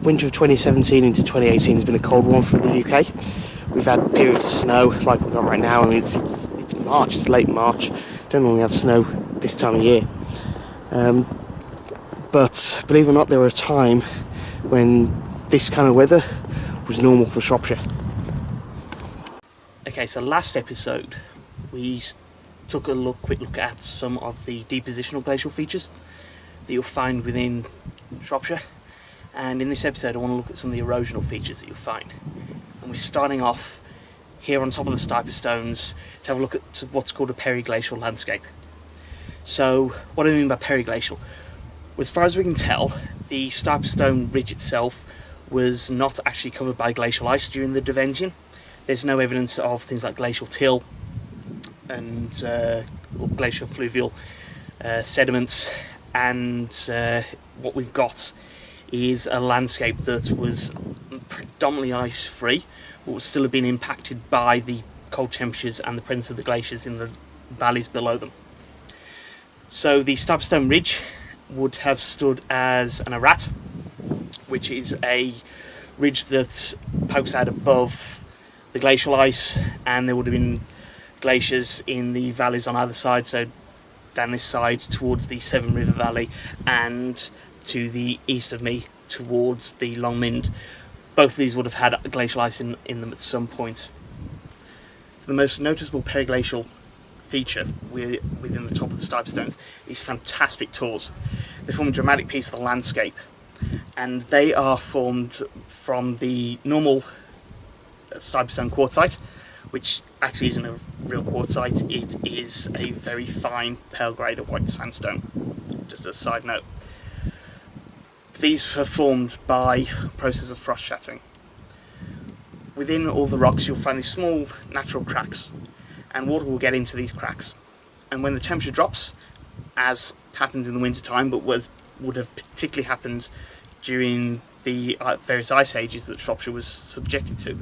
winter of 2017 into 2018 has been a cold one for the UK. We've had periods of snow like we've got right now. I mean, it's March, it's late March. Don't normally have snow this time of year. But believe it or not, there was a time when this kind of weather was normal for Shropshire. Okay, so last episode we took a quick look at some of the depositional glacial features that you'll find within Shropshire, and in this episode I want to look at some of the erosional features that you'll find. And we're starting off here on top of the Stiper Stones to have a look at what's called a periglacial landscape. So what do I mean by periglacial? As far as we can tell, the Stiper Stone ridge itself was not actually covered by glacial ice during the Devensian. There's no evidence of things like glacial till and glacial fluvial sediments, and what we've got is a landscape that was predominantly ice-free, but would still have been impacted by the cold temperatures and the presence of the glaciers in the valleys below them. So the Stiper Stone Ridge would have stood as an errat, which is a ridge that pokes out above the glacial ice, and there would have been glaciers in the valleys on either side, so down this side towards the Severn River Valley and to the east of me towards the Long Mynd. Both of these would have had glacial ice in them at some point. So the most noticeable periglacial feature within the top of the Stiper Stones, these fantastic tors. They form a dramatic piece of the landscape, and they are formed from the normal Stiper Stone quartzite, which actually isn't a real quartzite. It is a very fine pale grade of white sandstone, just as a side note. These are formed by process of frost shattering. Within all the rocks you'll find these small natural cracks, and water will get into these cracks, and when the temperature drops, as happens in the winter time but would have particularly happened during the various ice ages that Shropshire was subjected to,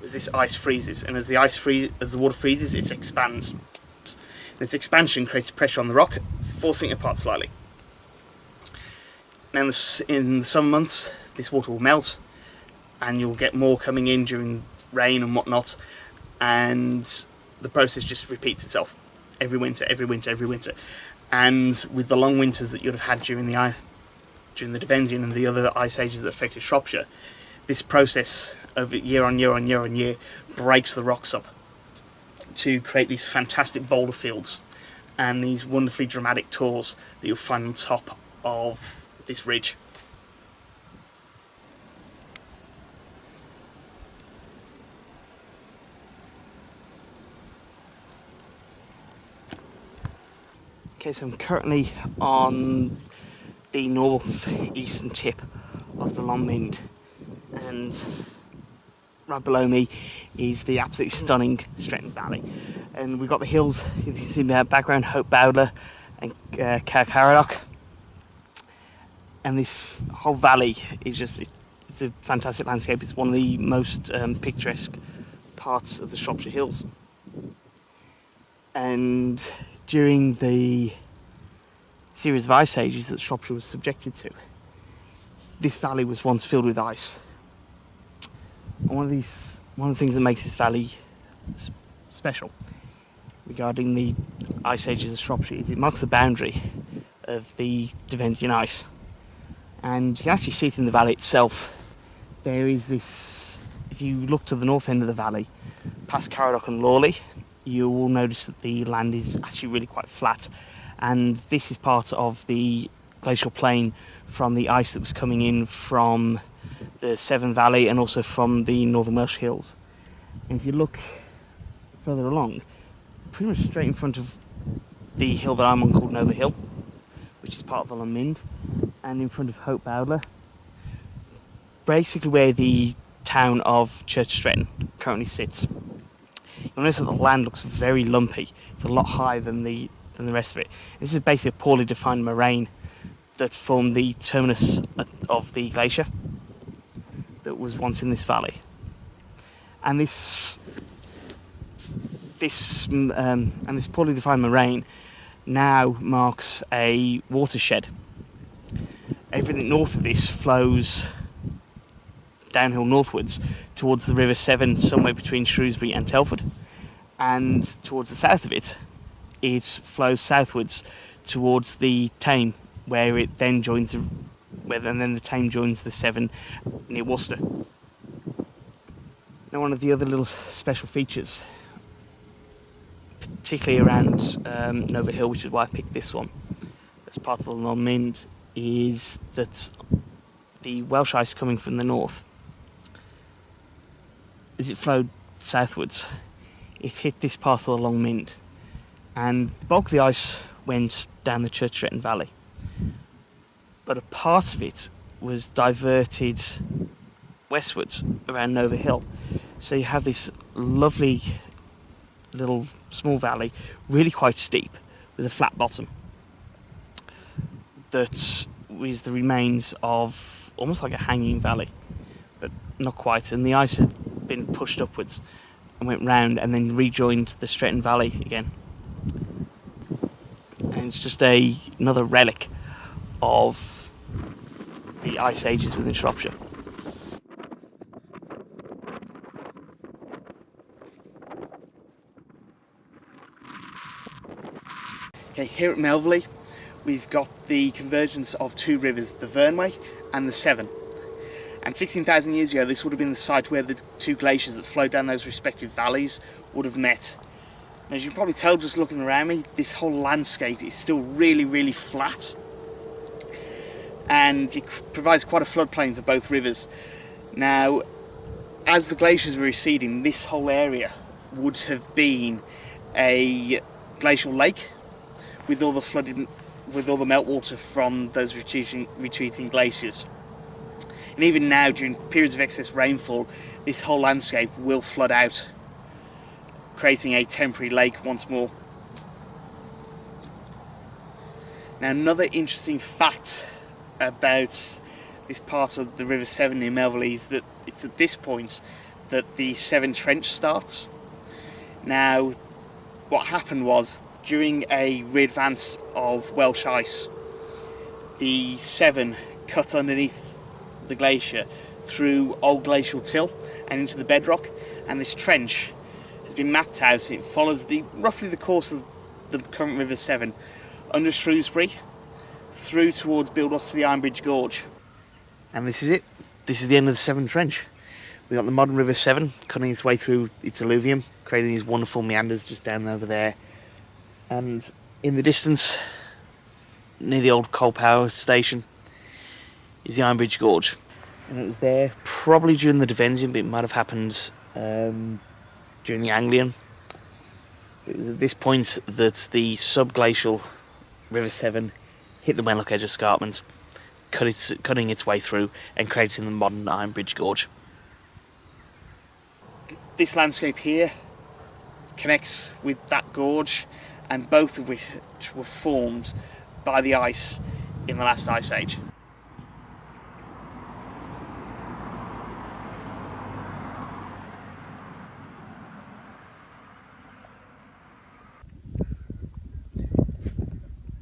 was this ice freezes, and as the water freezes, it expands. This expansion creates pressure on the rock, forcing it apart slightly. Now in the summer months, this water will melt, and you'll get more coming in during rain and whatnot, and the process just repeats itself every winter. And with the long winters that you'd have had during the Devensian and the other ice ages that affected Shropshire, this process over year on year breaks the rocks up to create these fantastic boulder fields and these wonderfully dramatic tors that you'll find on top of this ridge. Okay, so I'm currently on the northeastern tip of the Long Mynd, and right below me is the absolutely stunning Stretton Valley, and we've got the hills. You can see in the background Hope Bowler and Caradoc, and this whole valley is it's a fantastic landscape. It's one of the most picturesque parts of the Shropshire Hills, and during the series of ice ages that Shropshire was subjected to, this valley was once filled with ice. And one of the things that makes this valley special regarding the ice ages of Shropshire is it marks the boundary of the Devensian ice, and you can actually see it in the valley itself. There is this, if you look to the north end of the valley past Caradoc and Lawley, you will notice that the land is actually really quite flat, and this is part of the glacial plain from the ice that was coming in from the Severn Valley and also from the Northern Welsh Hills. And if you look further along, pretty much straight in front of the hill that I'm on called Nova Hill, which is part of the Long Mynd, and in front of Hope Bowler, basically where the town of Church Stretton currently sits. You'll notice that the land looks very lumpy. It's a lot higher than the rest of it. This is basically a poorly defined moraine that formed the terminus of the glacier that was once in this valley. And this poorly defined moraine now marks a watershed. Everything north of this flows downhill northwards towards the River Severn, somewhere between Shrewsbury and Telford, and towards the south of it, it flows southwards towards the Tame, where it then joins the Tame joins the Severn near Worcester. Now, one of the other little special features, particularly around Nova Hill, which is why I picked this one as part of the Long Mynd, is that the Welsh ice coming from the north, as it flowed southwards, it hit this part of the Long Mynd, and the bulk of the ice went down the Church Stretton Valley, but a part of it was diverted westwards around Nova Hill. So you have this lovely little small valley, really quite steep, with a flat bottom, that was the remains of almost like a hanging valley, but not quite, and the ice had been pushed upwards and went round and then rejoined the Stretton Valley again. And it's just another relic of the ice ages within Shropshire. Okay, here at Melverley we've got the convergence of two rivers, the Vernway and the Severn. And 16,000 years ago this would have been the site where the two glaciers that flowed down those respective valleys would have met. And as you can probably tell just looking around me, this whole landscape is still really flat, and it provides quite a floodplain for both rivers. Now, as the glaciers were receding, this whole area would have been a glacial lake with all the meltwater from those retreating glaciers. And even now, during periods of excess rainfall, this whole landscape will flood out, creating a temporary lake once more. Now, another interesting fact about this part of the River Severn near Melverley is that it's at this point that the Severn Trench starts. Now, what happened was, during a re-advance of Welsh ice, the Severn cut underneath the glacier through old glacial till and into the bedrock, and this trench has been mapped out. It follows roughly the course of the current River Severn under Shrewsbury through towards Buildwas to the Ironbridge Gorge. And this is it. This is the end of the Severn Trench. We've got the modern River Severn cutting its way through its alluvium, creating these wonderful meanders just down over there. And in the distance, near the old coal power station, is the Ironbridge Gorge. And it was there probably during the Devonsian, but it might have happened during the Anglian. It was at this point that the subglacial River Severn hit the Wenlock Edge escarpment, cutting its way through and creating the modern Ironbridge Gorge. This landscape here connects with that gorge, and both of which were formed by the ice in the last ice age.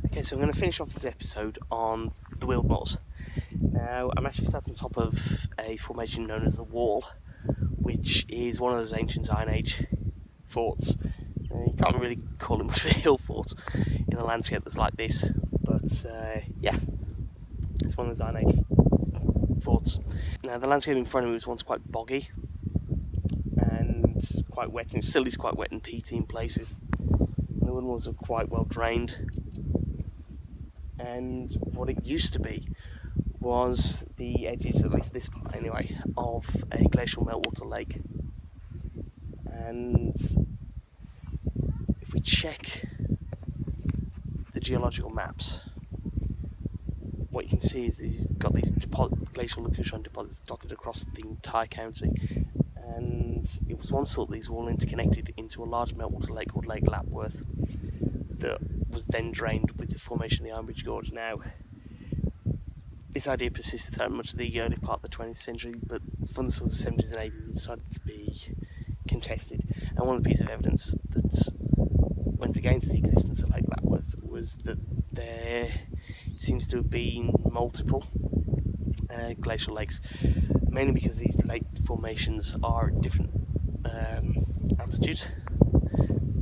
Okay, so I'm going to finish off this episode on the Weald Moors. Now, I'm actually sat on top of a formation known as the Wall, which is one of those ancient Iron Age forts. You can't really call it much of a hill fort in a landscape that's like this, but yeah, it's one of those Iron Age forts. Now, the landscape in front of me was once quite boggy and quite wet, and it still is quite wet and peaty in places. The wood walls are quite well drained, and what it used to be was the edges, at least this part anyway, of a glacial meltwater lake. And if we check the geological maps, what you can see is he's got these glacial Lacustrine deposits dotted across the entire county, and it was once thought these were all interconnected into a large meltwater lake called Lake Lapworth that was then drained with the formation of the Ironbridge Gorge. Now, this idea persisted throughout much of the early part of the 20th century, but from the sort of 70s and 80s it started to be contested. And one of the pieces of evidence that went against the existence of Lake Lapworth was that there seems to have been multiple glacial lakes, mainly because these lake formations are at different altitudes,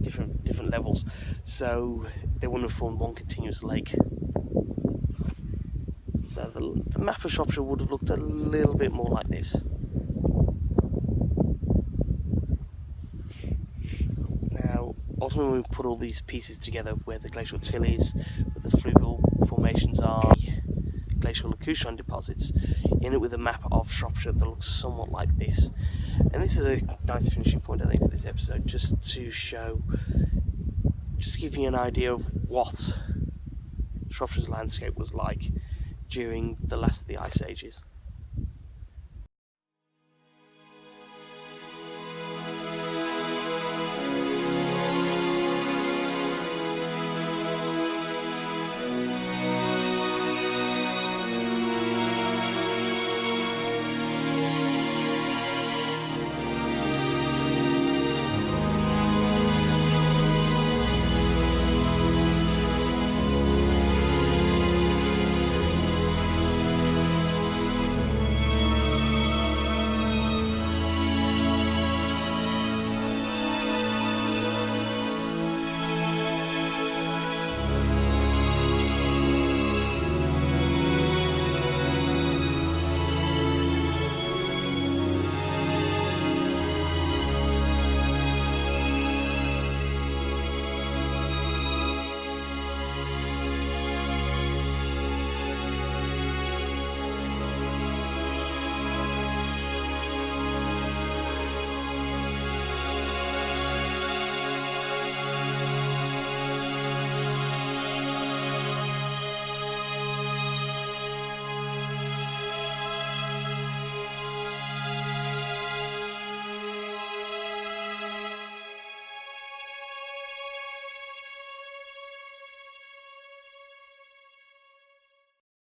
different levels, so they wouldn't have formed one continuous lake. So the map of Shropshire would have looked a little bit more like this. Now, ultimately, when we put all these pieces together, where the glacial till is, where the fluvial formations are, glacial lacustrine deposits, you end up with a map of Shropshire that looks somewhat like this. And this is a nice finishing point, I think, for this episode, just to give you an idea of what Shropshire's landscape was like during the last of the ice ages.